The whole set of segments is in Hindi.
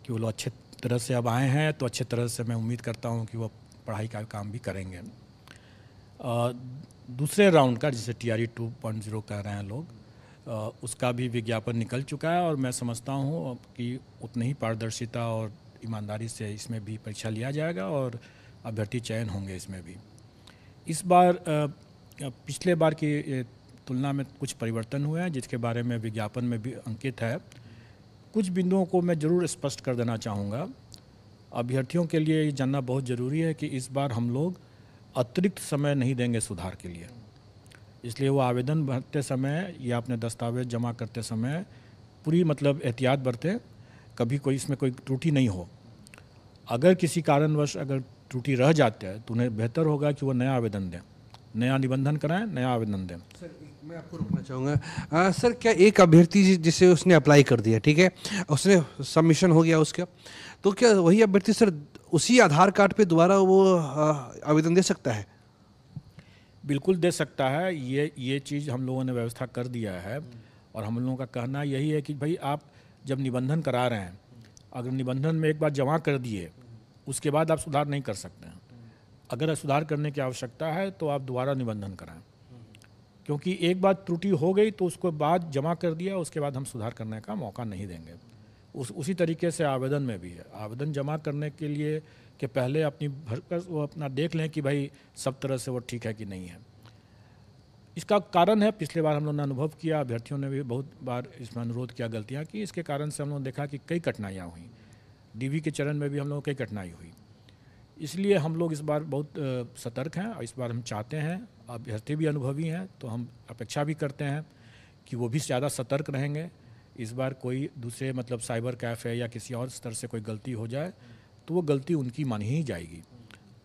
कि वो लोग अच्छे तरह से अब आए हैं, तो अच्छे तरह से मैं उम्मीद करता हूँ कि वो पढ़ाई का काम भी करेंगे। दूसरे राउंड का, जिसे TRE 2.0 कह रहे हैं लोग, उसका भी विज्ञापन निकल चुका है और मैं समझता हूँ कि उतनी ही पारदर्शिता और ईमानदारी से इसमें भी परीक्षा लिया जाएगा और अभ्यर्थी चयन होंगे इसमें भी। इस बार पिछले बार की तुलना में कुछ परिवर्तन हुए हैं, जिसके बारे में विज्ञापन में भी अंकित है। कुछ बिंदुओं को मैं ज़रूर स्पष्ट कर देना चाहूँगा। अभ्यर्थियों के लिए ये जानना बहुत ज़रूरी है कि इस बार हम लोग अतिरिक्त समय नहीं देंगे सुधार के लिए। इसलिए वो आवेदन भरते समय या अपने दस्तावेज जमा करते समय पूरी मतलब एहतियात बरतें, कभी कोई इसमें कोई त्रुटि नहीं हो। अगर किसी कारणवश अगर त्रुटि रह जाता है तो उन्हें बेहतर होगा कि वो नया आवेदन दें, नया निबंधन कराएं, नया आवेदन दें। सर मैं आपको रोकना चाहूँगा। सर क्या एक अभ्यर्थी जिसे उसने अप्लाई कर दिया, ठीक है, उसने सबमिशन हो गया उसका, तो क्या वही अभ्यर्थी सर उसी आधार कार्ड पे दोबारा वो आवेदन दे सकता है? बिल्कुल दे सकता है। ये चीज़ हम लोगों ने व्यवस्था कर दिया है और हम लोगों का कहना यही है कि भाई आप जब निबंधन करा रहे हैं, अगर निबंधन में एक बार जमा कर दिए, उसके बाद आप सुधार नहीं कर सकते हैं। अगर सुधार करने की आवश्यकता है तो आप दोबारा निबंधन कराएं, क्योंकि एक बार त्रुटि हो गई तो उसको बाद जमा कर दिया, उसके बाद हम सुधार करने का मौका नहीं देंगे। उसी तरीके से आवेदन में भी है। आवेदन जमा करने के लिए कि पहले अपनी भरकर वो अपना देख लें कि भाई सब तरह से वो ठीक है कि नहीं है। इसका कारण है, पिछले बार हम लोगों ने अनुभव किया, अभ्यर्थियों ने भी बहुत बार इसमें अनुरोध किया गलतियाँ की, इसके कारण से हम लोगों ने देखा कि कई कठिनाइयाँ हुई। DV के चरण में भी हम लोगों को कई कठिनाई हुई। इसलिए हम लोग इस बार बहुत सतर्क हैं और इस बार हम चाहते हैं, अभ्यर्थी भी अनुभवी हैं तो हम अपेक्षा भी करते हैं कि वो भी ज़्यादा सतर्क रहेंगे। इस बार कोई दूसरे मतलब साइबर कैफ़े या किसी और स्तर से कोई गलती हो जाए तो वो गलती उनकी मानी ही जाएगी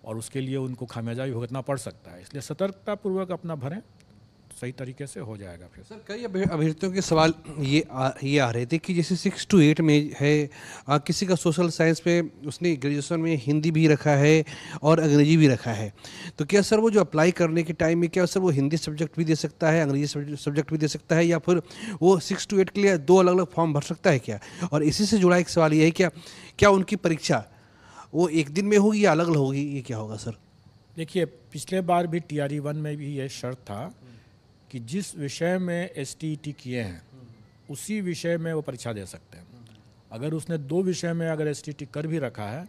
और उसके लिए उनको खामियाजा भी भुगतना पड़ सकता है। इसलिए सतर्कतापूर्वक अपना भरें, सही तरीके से हो जाएगा। फिर सर कई अभ्यर्थियों के सवाल ये आ रहे थे कि जैसे 6 to 8 में है, किसी का सोशल साइंस पे उसने ग्रेजुएशन में हिंदी भी रखा है और अंग्रेजी भी रखा है, तो क्या सर वो जो अप्लाई करने के टाइम में क्या सर वो हिंदी सब्जेक्ट भी दे सकता है, अंग्रेजी सब्जेक्ट भी दे सकता है, या फिर वो 6 to 8 के लिए 2 अलग अलग फॉर्म भर सकता है क्या? और इसी से जुड़ा एक सवाल ये है क्या उनकी परीक्षा वो एक दिन में होगी या अलग अलग होगी, ये क्या होगा सर? देखिए, पिछले बार भी TRE 1 में भी ये शर्त था कि जिस विषय में STET किए हैं उसी विषय में वो परीक्षा दे सकते हैं। अगर उसने 2 विषय में अगर STET कर भी रखा है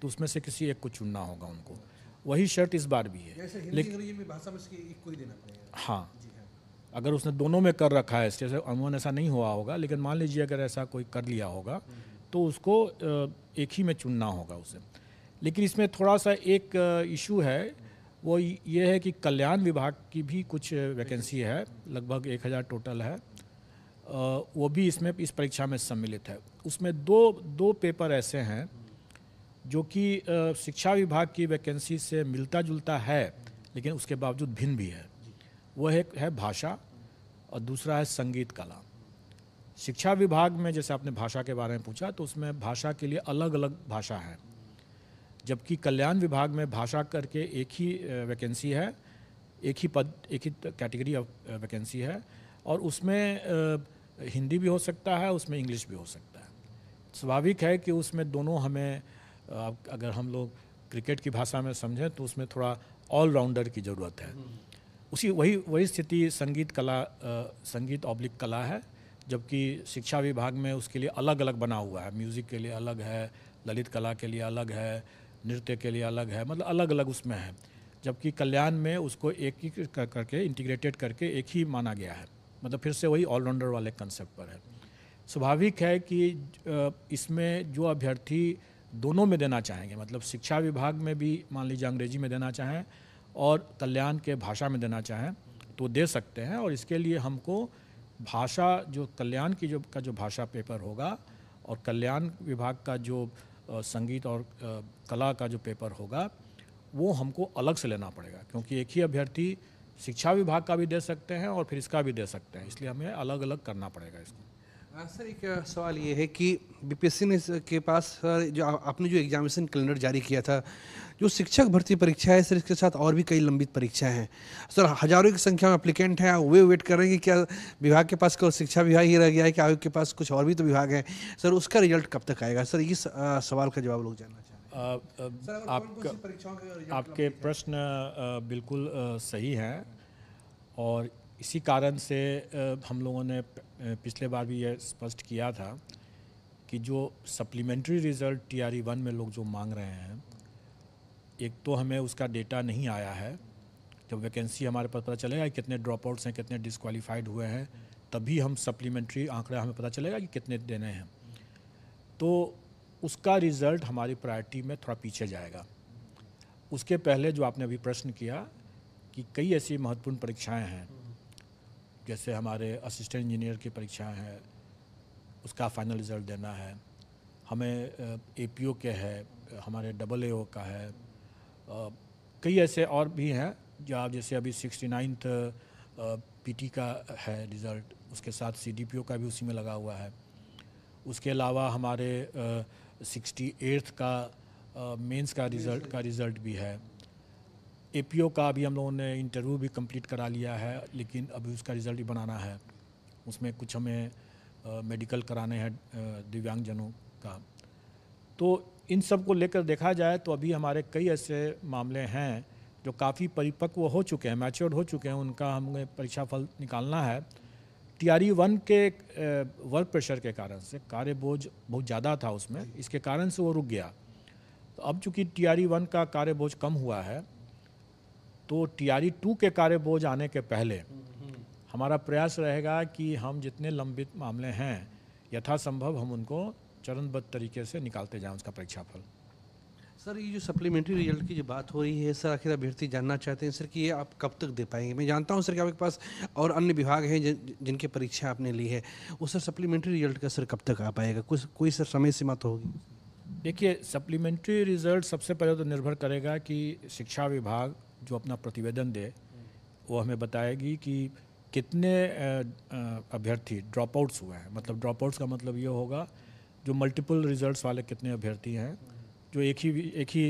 तो उसमें से किसी एक को चुनना होगा उनको। वही शर्त इस बार भी है। लेकिन भाषा में से एक को ही देना पड़ेगा। हाँ, अगर उसने दोनों में कर रखा है, जैसे अमूमन ऐसा नहीं हुआ होगा, लेकिन मान लीजिए अगर ऐसा कोई कर लिया होगा तो उसको एक ही में चुनना होगा उसे। लेकिन इसमें थोड़ा सा एक इशू है, वो ये है कि कल्याण विभाग की भी कुछ वैकेंसी है, लगभग 1000 टोटल है। वो भी इसमें इस परीक्षा में सम्मिलित है। उसमें दो पेपर ऐसे हैं जो कि शिक्षा विभाग की वैकेंसी से मिलता जुलता है, लेकिन उसके बावजूद भिन्न भी है। वो एक है भाषा और दूसरा है संगीत कला। शिक्षा विभाग में जैसे आपने भाषा के बारे में पूछा, तो उसमें भाषा के लिए अलग अलग भाषा है, जबकि कल्याण विभाग में भाषा करके एक ही वैकेंसी है, एक ही पद, एक ही कैटेगरी ऑफ वैकेंसी है, और उसमें हिंदी भी हो सकता है, उसमें इंग्लिश भी हो सकता है। स्वाभाविक है कि उसमें दोनों हमें, अगर हम लोग क्रिकेट की भाषा में समझें तो उसमें थोड़ा ऑलराउंडर की ज़रूरत है। वही स्थिति संगीत ऑब्लिक कला है, जबकि शिक्षा विभाग में उसके लिए अलग अलग बना हुआ है। म्यूज़िक के लिए अलग है, ललित कला के लिए अलग है, नृत्य के लिए अलग है, मतलब अलग अलग उसमें है। जबकि कल्याण में उसको एक ही करके इंटीग्रेटेड करके एक ही माना गया है, मतलब फिर से वही ऑलराउंडर वाले कंसेप्ट पर है। स्वाभाविक है कि इसमें जो अभ्यर्थी दोनों में देना चाहेंगे, मतलब शिक्षा विभाग में भी मान लीजिए अंग्रेजी में देना चाहें और कल्याण के भाषा में देना चाहें तो दे सकते हैं। और इसके लिए हमको भाषा, जो कल्याण की जो भाषा पेपर होगा और कल्याण विभाग का जो संगीत और कला का जो पेपर होगा, वो हमको अलग से लेना पड़ेगा, क्योंकि एक ही अभ्यर्थी शिक्षा विभाग का भी दे सकते हैं और फिर इसका भी दे सकते हैं, इसलिए हमें अलग अलग करना पड़ेगा इसको। सर एक सवाल ये है कि बीपीएससी ने के पास सर जो आपने जो एग्जामिनेशन कैलेंडर जारी किया था, जो शिक्षक भर्ती परीक्षा है सर, इसके साथ और भी कई लंबित परीक्षाएं हैं सर, हजारों की संख्या में एप्लीकेंट हैं, वे वेट कर रहे हैं कि क्या विभाग के पास केवल शिक्षा विभाग ही रह गया है, कि आयोग के पास कुछ और भी तो विभाग हैं सर, उसका रिजल्ट कब तक आएगा सर? इस सवाल का जवाब लोग जानना चाह रहे हैं सर। अगर कौन-कौन सी परीक्षाओं का रिजल्ट आपके प्रश्न बिल्कुल सही हैं और इसी कारण से हम लोगों ने पिछले बार भी ये स्पष्ट किया था कि जो सप्लीमेंट्री रिज़ल्ट टीआरई 1 में लोग जो मांग रहे हैं, एक तो हमें उसका डेटा नहीं आया है। जब वैकेंसी हमारे पास पता चलेगा कि कितने ड्रॉप आउट्स हैं, कितने डिस्क्वालीफाइड हुए हैं, तभी हम सप्लीमेंट्री आंकड़ा हमें पता चलेगा कि कितने देने हैं। तो उसका रिज़ल्ट हमारी प्रायोरिटी में थोड़ा पीछे जाएगा। उसके पहले जो आपने अभी प्रश्न किया कि कई ऐसी महत्वपूर्ण परीक्षाएं हैं, जैसे हमारे असिस्टेंट इंजीनियर की परीक्षाएं हैं, उसका फाइनल रिज़ल्ट देना है, हमें एपीओ के है, हमारे AAO का है, कई ऐसे और भी हैं जैसे अभी 69th पीटी का है रिज़ल्ट, उसके साथ CDPO का भी उसी में लगा हुआ है। उसके अलावा हमारे 68th का मेंस का रिज़ल्ट भी है। एपीओ का अभी हम लोगों ने इंटरव्यू भी कंप्लीट करा लिया है, लेकिन अभी उसका रिज़ल्ट ही बनाना है। उसमें कुछ हमें मेडिकल कराने हैं दिव्यांगजनों का। तो इन सब को लेकर देखा जाए तो अभी हमारे कई ऐसे मामले हैं जो काफ़ी परिपक्व हो चुके हैं, मैच्योर्ड हो चुके हैं, उनका हमें परीक्षा फल निकालना है। टीआरई 1 के वर्क प्रेशर के कारण से कार्य बोझ बहुत ज़्यादा था उसमें, इसके कारण से वो रुक गया। तो अब चूँकि टीआरई 1 का कार्य बोझ कम हुआ है, तो टीआरई 2 के कार्य बोझ आने के पहले हमारा प्रयास रहेगा कि हम जितने लंबित मामले हैं यथासंभव हम उनको चरणबद्ध तरीके से निकालते जाएं उसका परीक्षाफल। सर ये जो सप्लीमेंट्री रिजल्ट की जो बात हो रही है सर, आखिर अभ्यर्थी जानना चाहते हैं सर कि ये आप कब तक दे पाएंगे? मैं जानता हूं सर कि आपके पास और अन्य विभाग हैं जिनके परीक्षा आपने ली है, उस सर सप्लीमेंट्री रिजल्ट का सर कब तक आ पाएगा? कुछ कोई सर समय सीमा तो होगी? देखिए, सप्लीमेंट्री रिजल्ट सबसे पहले तो निर्भर करेगा कि शिक्षा विभाग जो अपना प्रतिवेदन दे वो हमें बताएगी कि कितने अभ्यर्थी ड्रॉप आउट्स हुए हैं। मतलब ड्रॉप आउट्स का मतलब ये होगा जो मल्टीपल रिजल्ट्स वाले कितने अभ्यर्थी हैं जो एक ही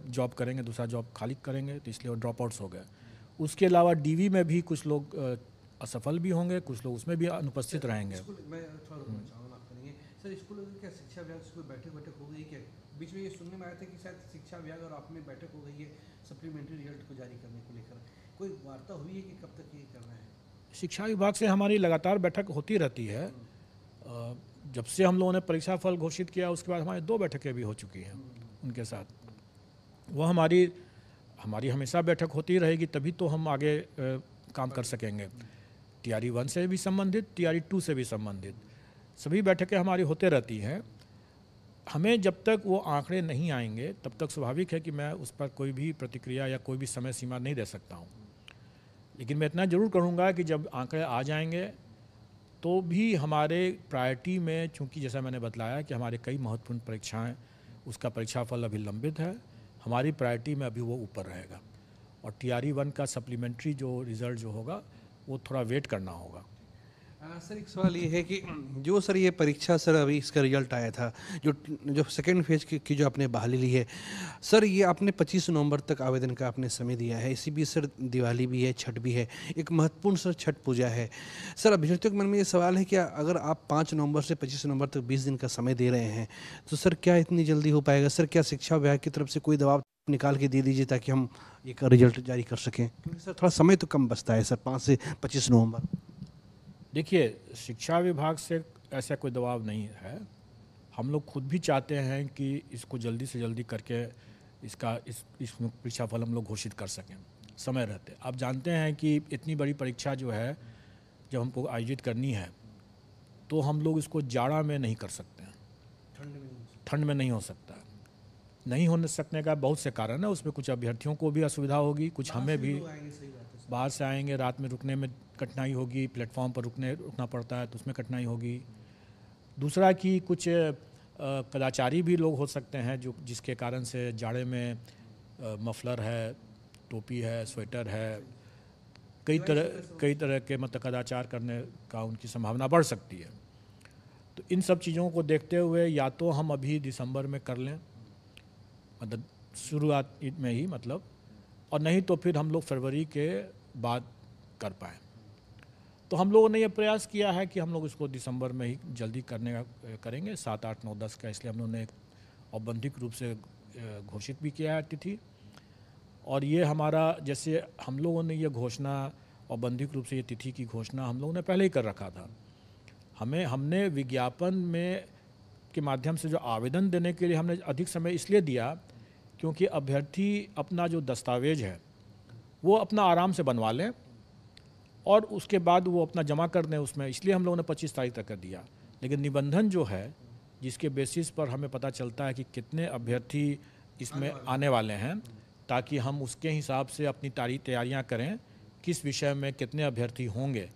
जॉब करेंगे, दूसरा जॉब खाली करेंगे, तो इसलिए वो ड्रॉप आउट्स हो गए। उसके अलावा डीवी में भी कुछ लोग असफल भी होंगे, कुछ लोग उसमें भी अनुपस्थित रहेंगे। मैं थोड़ा रुकना चाहूँगा, माफ करेंगे सर। स्कूल में क्या शिक्षा विभाग से कोई बैठक हो गई क्या? बीच में ये सुनने में आया था कि शायद शिक्षा विभाग और आप में बैठक हो गई है सप्लीमेंट्री रिजल्ट को जारी करने को लेकर, कोई वार्ता हुई है कि कब तक ये करना है? शिक्षा विभाग से हमारी लगातार बैठक होती रहती है। जब से हम लोगों ने परीक्षा फल घोषित किया उसके बाद हमारी 2 बैठकें भी हो चुकी हैं उनके साथ। वो हमारी हमेशा बैठक होती रहेगी, तभी तो हम आगे काम कर सकेंगे। टीआरई 1 से भी संबंधित, टीआरई 2 से भी संबंधित सभी बैठकें हमारी होते रहती हैं। हमें जब तक वो आंकड़े नहीं आएंगे तब तक स्वाभाविक है कि मैं उस पर कोई भी प्रतिक्रिया या कोई भी समय सीमा नहीं दे सकता हूँ। लेकिन मैं इतना ज़रूर करूँगा कि जब आंकड़े आ जाएंगे तो भी हमारे प्रायोरिटी में, चूँकि जैसा मैंने बतलाया कि हमारे कई महत्वपूर्ण परीक्षाएं उसका परीक्षाफल अभी लंबित है, हमारी प्रायोरिटी में अभी वो ऊपर रहेगा। और टीआरई 1 का सप्लीमेंट्री जो रिज़ल्ट जो होगा वो थोड़ा वेट करना होगा। सर एक सवाल ये है कि जो सर ये परीक्षा सर अभी इसका रिजल्ट आया था, जो सेकेंड फेज की जो आपने बहाली ली है सर, ये आपने 25 नवंबर तक आवेदन का आपने समय दिया है। इसी बीच सर दिवाली भी है, छठ भी है, एक महत्वपूर्ण सर छठ पूजा है। सर अभ्यर्थियों के मन में ये सवाल है कि अगर आप 5 नवंबर से 25 नवंबर तक 20 दिन का समय दे रहे हैं तो सर क्या इतनी जल्दी हो पाएगा? सर क्या शिक्षा विभाग की तरफ से कोई दबाव निकाल के दे दीजिए ताकि हम एक रिजल्ट जारी कर सकें, क्योंकि सर थोड़ा समय तो कम बचता है सर 5 से 25 नवंबर। देखिए, शिक्षा विभाग से ऐसा कोई दबाव नहीं है। हम लोग खुद भी चाहते हैं कि इसको जल्दी से जल्दी करके इस परीक्षा फल हम लोग घोषित कर सकें समय रहते। आप जानते हैं कि इतनी बड़ी परीक्षा जो है जब हमको आयोजित करनी है तो हम लोग इसको जाड़ा में नहीं कर सकते हैं, ठंड में नहीं हो सकता। नहीं होने सकने का बहुत से कारण है। उसमें कुछ अभ्यर्थियों को भी असुविधा होगी, कुछ हमें भी, बाहर से आएंगे, रात में रुकने में कठिनाई होगी, प्लेटफॉर्म पर रुकना पड़ता है तो उसमें कठिनाई होगी। दूसरा कि कुछ कदाचारी भी लोग हो सकते हैं जिसके कारण से जाड़े में मफलर है, टोपी है, स्वेटर है, कई तरह के मतलब कदाचार करने का उनकी संभावना बढ़ सकती है। तो इन सब चीज़ों को देखते हुए या तो हम अभी दिसंबर में कर लें, मतलब शुरुआत में ही मतलब, और नहीं तो फिर हम लोग फरवरी के बाद कर पाएँ। तो हम लोगों ने ये प्रयास किया है कि हम लोग इसको दिसंबर में ही जल्दी करने का करेंगे, 7, 8, 9, 10 का, इसलिए हम लोगों ने एक औपबंधिक रूप से घोषित भी किया है तिथि। और ये हमारा, जैसे हम लोगों ने ये घोषणा औपबंधिक रूप से ये तिथि की घोषणा हम लोगों ने पहले ही कर रखा था। हमने विज्ञापन में के माध्यम से जो आवेदन देने के लिए हमने अधिक समय इसलिए दिया क्योंकि अभ्यर्थी अपना जो दस्तावेज है वो अपना आराम से बनवा लें और उसके बाद वो अपना जमा कर दें उसमें, इसलिए हम लोगों ने 25 तारीख तक कर दिया। लेकिन निबंधन जो है, जिसके बेसिस पर हमें पता चलता है कि कितने अभ्यर्थी इसमें आने वाले हैं, ताकि हम उसके हिसाब से अपनी तैयारियां करें, किस विषय में कितने अभ्यर्थी होंगे,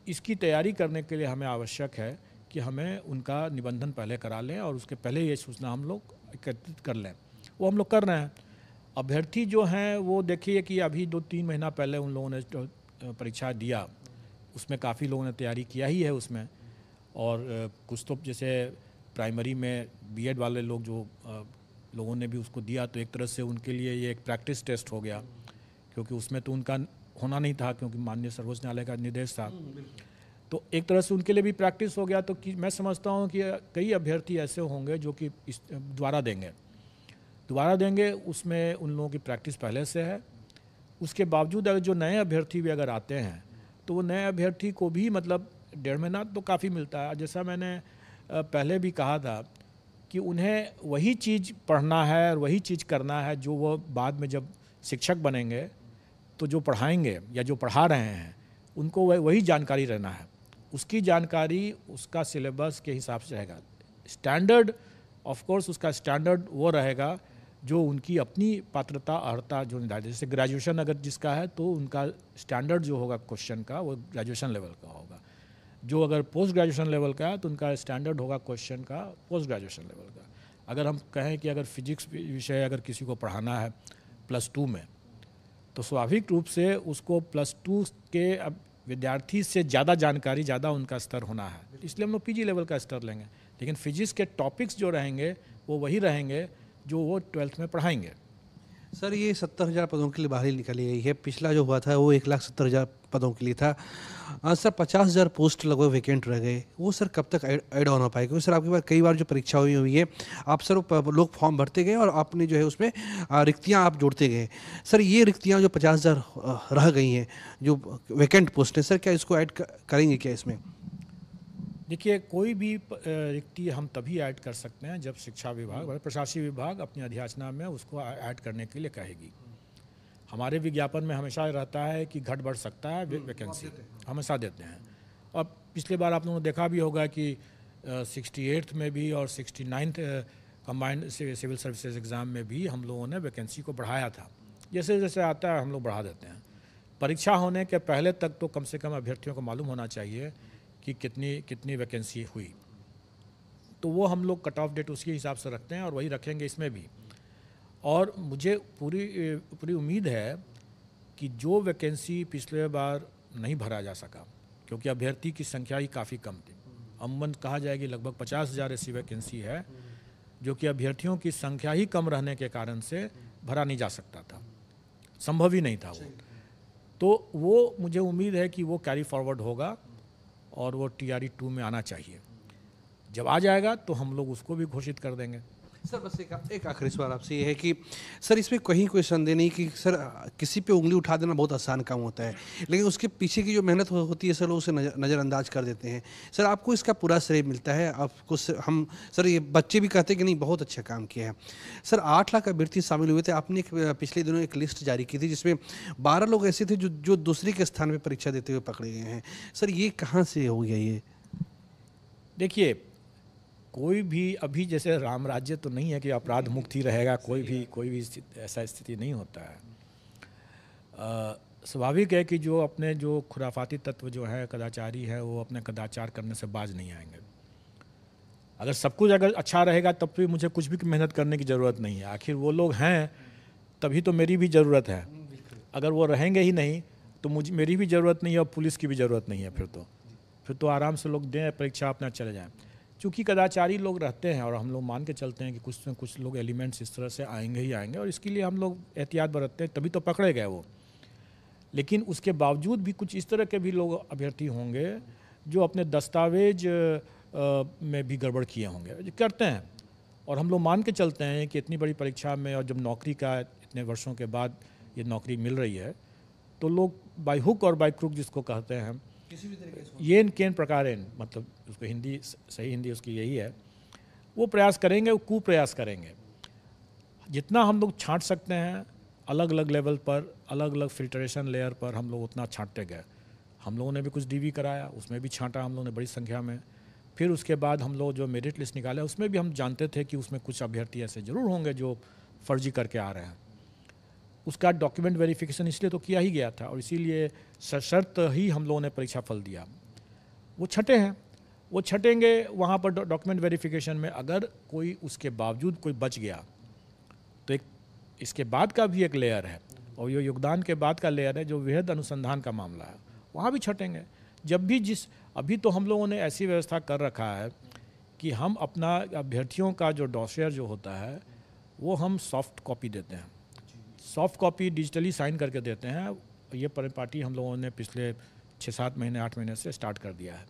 इसकी तैयारी करने के लिए हमें आवश्यक है कि हमें उनका निबंधन पहले करा लें और उसके पहले ये सूचना हम लोग एकत्रित कर लें। वो हम लोग कर रहे हैं। अभ्यर्थी जो हैं वो देखिए कि अभी 2-3 महीना पहले उन लोगों ने परीक्षा दिया, उसमें काफ़ी लोगों ने तैयारी किया ही है उसमें। और कुछ तो जैसे प्राइमरी में बीएड वाले लोग जो लोगों ने भी उसको दिया, तो एक तरह से उनके लिए ये एक प्रैक्टिस टेस्ट हो गया, क्योंकि उसमें तो उनका होना नहीं था क्योंकि माननीय सर्वोच्च न्यायालय का निर्देश था। तो एक तरह से उनके लिए भी प्रैक्टिस हो गया। तो कि मैं समझता हूँ कि कई अभ्यर्थी ऐसे होंगे जो कि दोबारा देंगे, उसमें उन लोगों की प्रैक्टिस पहले से है। उसके बावजूद अगर जो नए अभ्यर्थी भी अगर आते हैं तो वो नए अभ्यर्थी को भी मतलब 1.5 महीना तो काफ़ी मिलता है। जैसा मैंने पहले भी कहा था कि उन्हें वही चीज़ पढ़ना है और वही चीज़ करना है जो वो बाद में जब शिक्षक बनेंगे तो जो पढ़ाएंगे या जो पढ़ा रहे हैं उनको वही जानकारी रहना है। उसकी जानकारी उसका सिलेबस के हिसाब से रहेगा। स्टैंडर्ड ऑफ कोर्स उसका स्टैंडर्ड वो रहेगा जो उनकी अपनी पात्रता अर्हता जो निर्धारित, जैसे ग्रेजुएशन अगर जिसका है तो उनका स्टैंडर्ड जो होगा क्वेश्चन का वो ग्रेजुएशन लेवल का होगा। जो अगर पोस्ट ग्रेजुएशन लेवल का है तो उनका स्टैंडर्ड होगा क्वेश्चन का पोस्ट ग्रेजुएशन लेवल का। अगर हम कहें कि अगर फिजिक्स विषय अगर किसी को पढ़ाना है +2 में, तो स्वाभाविक रूप से उसको +2 के विद्यार्थी से ज़्यादा जानकारी, ज़्यादा उनका स्तर होना है, इसलिए हम लोग पीजी लेवल का स्तर लेंगे। लेकिन फिजिक्स के टॉपिक्स जो रहेंगे वो वही रहेंगे जो वो 12th में पढ़ाएंगे। सर ये 70,000 पदों के लिए बहाली निकाली गई है। पिछला जो हुआ था वो 1,70,000 पदों के लिए था। सर 50,000 पोस्ट लगभग वैकेंट रह गए, वो सर कब तक ऐड ऑन हो पाए? क्योंकि सर आपके पास कई बार जो परीक्षा हुई है, आप सर लोग फॉर्म भरते गए और आपने जो है उसमें रिक्तियाँ आप जोड़ते गए। सर ये रिक्तियाँ जो 50,000 रह गई हैं, जो वैकेंट पोस्ट है, सर क्या इसको ऐड करेंगे क्या इसमें? देखिए, कोई भी रिक्ति हम तभी ऐड कर सकते हैं जब शिक्षा विभाग मतलब प्रशासनिक विभाग अपनी अधियाचना में उसको ऐड करने के लिए कहेगी। हमारे विज्ञापन में हमेशा रहता है कि घट बढ़ सकता है वैकेंसी, हमेशा देते हैं। और पिछले बार आप लोगों ने देखा भी होगा कि 68th में भी और 69th combined civil services exam में भी हम लोगों ने वैकेंसी को बढ़ाया था। जैसे जैसे आता है हम लोग बढ़ा देते हैं। परीक्षा होने के पहले तक तो कम से कम अभ्यर्थियों को मालूम होना चाहिए कि कितनी वैकेंसी हुई, तो वो हम लोग कट ऑफ डेट उसके हिसाब से रखते हैं और वही रखेंगे इसमें भी। और मुझे पूरी उम्मीद है कि जो वैकेंसी पिछले बार नहीं भरा जा सका क्योंकि अभ्यर्थी की संख्या ही काफ़ी कम थी, अमूमन कहा जाए कि लगभग 50,000 ऐसी वैकेंसी है जो कि अभ्यर्थियों की संख्या ही कम रहने के कारण से भरा नहीं जा सकता था, संभव ही नहीं था वो। तो वो मुझे उम्मीद है कि वो कैरी फॉरवर्ड होगा और वो TRE 2 में आना चाहिए। जब आ जाएगा तो हम लोग उसको भी घोषित कर देंगे। सर बस एक आखिरी सवाल आपसे ये है कि सर इसमें कहीं कोई संदेह नहीं कि सर किसी पे उंगली उठा देना बहुत आसान काम होता है, लेकिन उसके पीछे की जो मेहनत होती है सर लोग उसे नज़रअंदाज कर देते हैं। सर आपको इसका पूरा श्रेय मिलता है। आपको हम सर ये बच्चे भी कहते हैं कि नहीं बहुत अच्छा काम किया है। सर 8 लाख अभ्यर्थी शामिल हुए थे। आपने पिछले दिनों एक लिस्ट जारी की थी जिसमें 12 लोग ऐसे थे जो दूसरे के स्थान पर परीक्षा देते हुए पकड़े गए हैं। सर ये कहाँ से हो गया ये? देखिए, कोई भी अभी जैसे राम राज्य तो नहीं है कि अपराध मुक्त ही रहेगा, कोई भी ऐसा स्थिति नहीं होता है। स्वाभाविक है कि जो खुराफाती तत्व जो है, कदाचारी है, वो अपने कदाचार करने से बाज नहीं आएंगे। अगर सब कुछ अगर अच्छा रहेगा तब भी मुझे कुछ भी मेहनत करने की ज़रूरत नहीं है। आखिर वो लोग हैं तभी तो मेरी भी ज़रूरत है। अगर वो रहेंगे ही नहीं तो मेरी भी ज़रूरत नहीं है और पुलिस की भी ज़रूरत नहीं है। फिर तो आराम से लोग दें परीक्षा, अपना चले जाएं। चूँकि कदाचारी लोग रहते हैं और हम लोग मान के चलते हैं कि कुछ न कुछ लोग एलिमेंट्स इस तरह से आएंगे ही आएंगे, और इसके लिए हम लोग एहतियात बरतते हैं, तभी तो पकड़े गए वो। लेकिन उसके बावजूद भी कुछ इस तरह के भी लोग अभ्यर्थी होंगे जो अपने दस्तावेज में भी गड़बड़ किए होंगे, जो करते हैं। और हम लोग मान के चलते हैं कि इतनी बड़ी परीक्षा में और जब नौकरी का इतने वर्षों के बाद ये नौकरी मिल रही है, तो लोग बाय हुक और बाय क्रुक जिसको कहते हैं, किसी भी तरीके से येन केन प्रकारेण, मतलब उसको हिंदी सही हिंदी उसकी यही है, वो प्रयास करेंगे, वो कुप्रयास करेंगे। जितना हम लोग छांट सकते हैं अलग अलग लेवल पर, अलग अलग फिल्ट्रेशन लेयर पर हम लोग उतना छांटते गए। हम लोगों ने भी कुछ डीवी कराया, उसमें भी छांटा हम लोगों ने बड़ी संख्या में। फिर उसके बाद हम लोग जो मेरिट लिस्ट निकाले उसमें भी हम जानते थे कि उसमें कुछ अभ्यर्थी ऐसे ज़रूर होंगे जो फर्जी करके आ रहे हैं। उसका डॉक्यूमेंट वेरिफिकेशन इसलिए तो किया ही गया था, और इसीलिए सशर्त ही हम लोगों ने परीक्षा फल दिया। वो छठे हैं, वो छटेंगे वहाँ पर डॉक्यूमेंट वेरिफिकेशन में। अगर कोई उसके बावजूद कोई बच गया तो एक इसके बाद का भी एक लेयर है, और ये योगदान के बाद का लेयर है जो वृहद अनुसंधान का मामला है, वहाँ भी छटेंगे। जब भी अभी तो हम लोगों ने ऐसी व्यवस्था कर रखा है कि हम अपना अभ्यर्थियों का जो डॉसियर जो होता है वो हम सॉफ्ट कॉपी देते हैं, सॉफ्ट कॉपी डिजिटली साइन करके देते हैं। ये परिपाटी हम लोगों ने पिछले 6-7 महीने 8 महीने से स्टार्ट कर दिया है।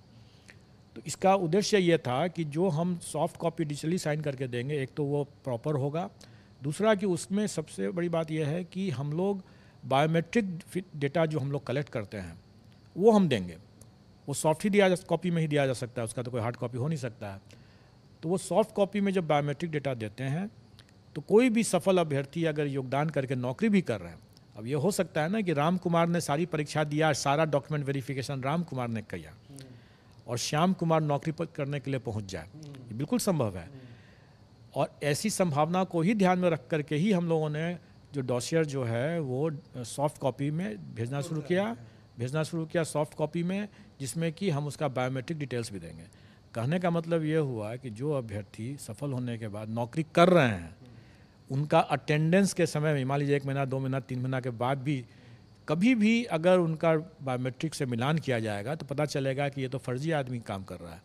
तो इसका उद्देश्य ये था कि जो हम सॉफ्ट कॉपी डिजिटली साइन करके देंगे, एक तो वो प्रॉपर होगा, दूसरा कि उसमें सबसे बड़ी बात यह है कि हम लोग बायोमेट्रिक डेटा जो हम लोग कलेक्ट करते हैं वो हम देंगे। वो सॉफ्ट ही कॉपी में ही दिया जा सकता है, उसका तो कोई हार्ड कॉपी हो नहीं सकता है। तो वो सॉफ्ट कॉपी में जब बायोमेट्रिक डेटा देते हैं तो कोई भी सफल अभ्यर्थी अगर योगदान करके नौकरी भी कर रहे हैं, अब ये हो सकता है ना कि राम कुमार ने सारी परीक्षा दिया, सारा डॉक्यूमेंट वेरिफिकेशन राम कुमार ने किया, और श्याम कुमार नौकरी पर करने के लिए पहुंच जाए, ये बिल्कुल संभव है। और ऐसी संभावना को ही ध्यान में रख करके ही हम लोगों ने जो डॉसियर जो है वो सॉफ्ट कॉपी में भेजना शुरू किया सॉफ्ट कॉपी में, जिसमें कि हम उसका बायोमेट्रिक डिटेल्स भी देंगे। कहने का मतलब ये हुआ कि जो अभ्यर्थी सफल होने के बाद नौकरी कर रहे हैं, उनका अटेंडेंस के समय में, मान लीजिए 1 महीना 2 महीना 3 महीना के बाद भी कभी भी अगर उनका बायोमेट्रिक से मिलान किया जाएगा तो पता चलेगा कि ये तो फर्जी आदमी काम कर रहा है,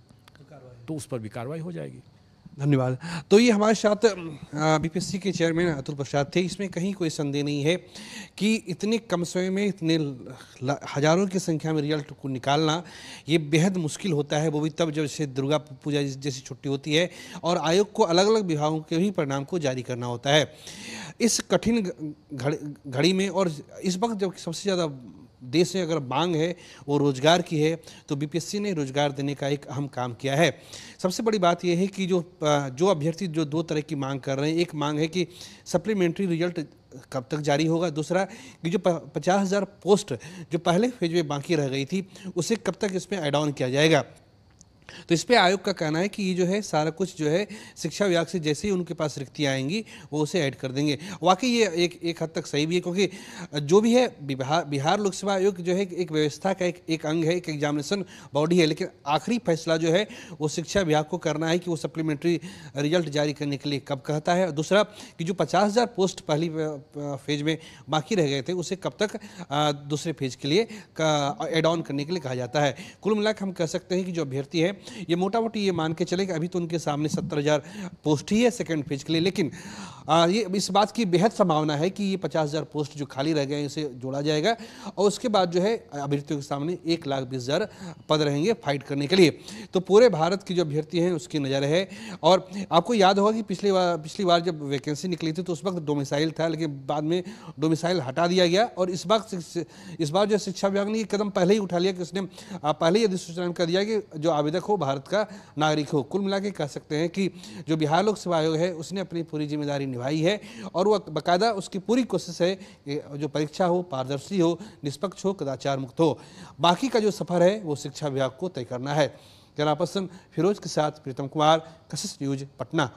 तो उस पर भी कार्रवाई हो जाएगी। धन्यवाद। तो ये हमारे साथ बीपीएससी के चेयरमैन अतुल प्रसाद थे। इसमें कहीं कोई संदेह नहीं है कि इतने कम समय में इतने हजारों की संख्या में रिजल्ट को निकालना ये बेहद मुश्किल होता है, वो भी तब जब जैसे दुर्गा पूजा जैसी छुट्टी होती है और आयोग को अलग अलग विभागों के भी परिणाम को जारी करना होता है। इस कठिन घड़ी में और इस वक्त जब सबसे ज़्यादा देश में अगर मांग है वो रोजगार की है, तो बीपीएससी ने रोजगार देने का एक अहम काम किया है। सबसे बड़ी बात यह है कि जो अभ्यर्थी जो 2 तरह की मांग कर रहे हैं, एक मांग है कि सप्लीमेंट्री रिजल्ट कब तक जारी होगा, दूसरा कि जो 50,000 पोस्ट जो पहले फेज में बाकी रह गई थी उसे कब तक इसमें ऐड ऑन किया जाएगा। तो इस पे आयोग का कहना है कि ये जो है सारा कुछ जो है शिक्षा विभाग से जैसे ही उनके पास रिक्तियाँ आएंगी वो उसे ऐड कर देंगे। वाकई ये एक हद तक सही भी है, क्योंकि जो भी है बिहार लोक सेवा आयोग जो है एक व्यवस्था का एक अंग है, एक एग्जामिनेशन बॉडी है, लेकिन आखिरी फैसला जो है वो शिक्षा विभाग को करना है कि वो सप्लीमेंट्री रिजल्ट जारी करने के लिए कब कहता है। दूसरा कि जो 50,000 पोस्ट पहली फेज में बाकी रह गए थे उसे कब तक दूसरे फेज के लिए ऐड ऑन करने के लिए कहा जाता है। कुल मिलाकर हम कह सकते हैं कि जो अभ्यर्थी है ये मोटा मोटी ये मान के चले कि अभी तो उनके सामने 70,000 पोस्ट ही है सेकंड फेज के लिए, लेकिन ये इस बात की बेहद संभावना है कि ये 50,000 पोस्ट जो खाली रह गए हैं इसे जोड़ा जाएगा और उसके बाद जो है अभ्यर्थियों के सामने 1,20,000 पद रहेंगे फाइट करने के लिए। तो पूरे भारत की जो अभ्यर्थी हैं उसकी नज़र है। और आपको याद होगा कि पिछली बार जब वैकेंसी निकली थी तो उस वक्त डोमिसाइल था, लेकिन बाद में डोमिसाइल हटा दिया गया और इस बार जो शिक्षा विभाग ने ये कदम पहले ही उठा लिया कि उसने पहले ही अधिसूचना कर दिया कि जो आवेदक हो भारत का नागरिक हो। कुल मिला के कह सकते हैं कि जो बिहार लोक सेवा आयोग है उसने अपनी पूरी जिम्मेदारी निभाई है और वो बाकायदा उसकी पूरी कोशिश है कि जो परीक्षा हो पारदर्शी हो, निष्पक्ष हो, कदाचार मुक्त हो। बाकी का जो सफर है वो शिक्षा विभाग को तय करना है। कैमरा पर्सन फिरोज के साथ प्रीतम कुमार, कशिश न्यूज, पटना।